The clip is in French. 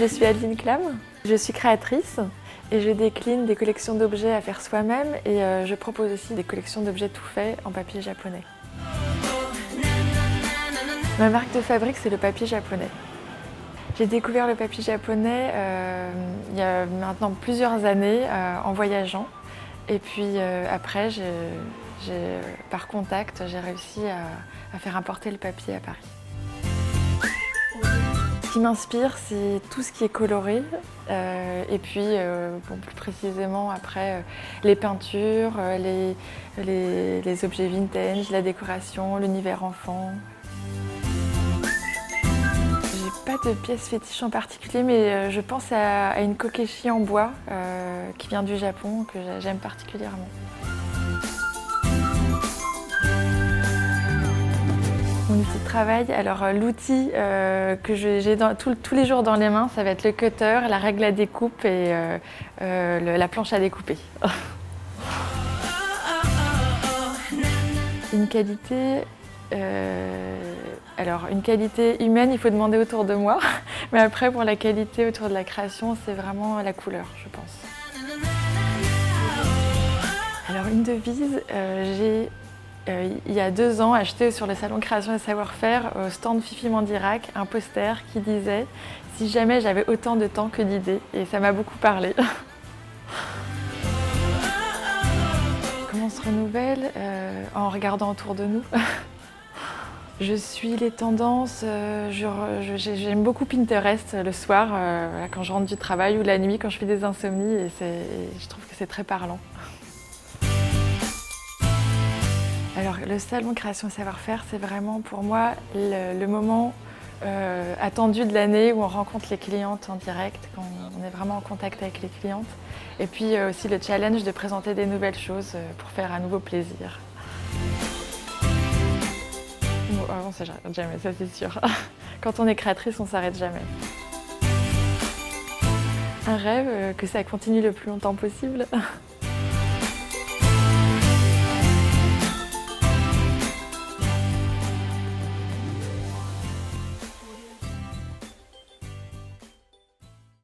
Je suis Adeline Clam, je suis créatrice et je décline des collections d'objets à faire soi-même et je propose aussi des collections d'objets tout faits en papier japonais. Ma marque de fabrique, c'est le papier japonais. J'ai découvert le papier japonais il y a maintenant plusieurs années en voyageant. Et puis après, par contact, j'ai réussi à faire importer le papier à Paris. Ce qui m'inspire, c'est tout ce qui est coloré. Et puis, plus précisément, après, les peintures, les objets vintage, la décoration, l'univers enfant. Pas de pièce fétiche en particulier, mais je pense à une kokeshi en bois qui vient du Japon, que j'aime particulièrement. Mon outil de travail, alors l'outil que j'ai tous les jours dans les mains, ça va être le cutter, la règle à découpe et la planche à découper. Une qualité... Alors, une qualité humaine, il faut demander autour de moi. Mais après, pour la qualité autour de la création, c'est vraiment la couleur, je pense. Alors, une devise, j'ai, il y a 2 ans, acheté sur le salon Création et Savoir-Faire, au stand Fifi Mandirac, un poster qui disait « Si jamais j'avais autant de temps que d'idées ». Et ça m'a beaucoup parlé. Comment on se renouvelle en regardant autour de nous. Je suis les tendances, j'aime beaucoup Pinterest le soir quand je rentre du travail ou la nuit quand je fais des insomnies et je trouve que c'est très parlant. Alors le salon Création et Savoir-Faire, c'est vraiment pour moi le moment attendu de l'année où on rencontre les clientes en direct, quand on est vraiment en contact avec les clientes. Et puis aussi le challenge de présenter des nouvelles choses pour faire un nouveau plaisir. On ne s'arrête jamais, ça c'est sûr. Quand on est créatrice, on ne s'arrête jamais. Un rêve, que ça continue le plus longtemps possible.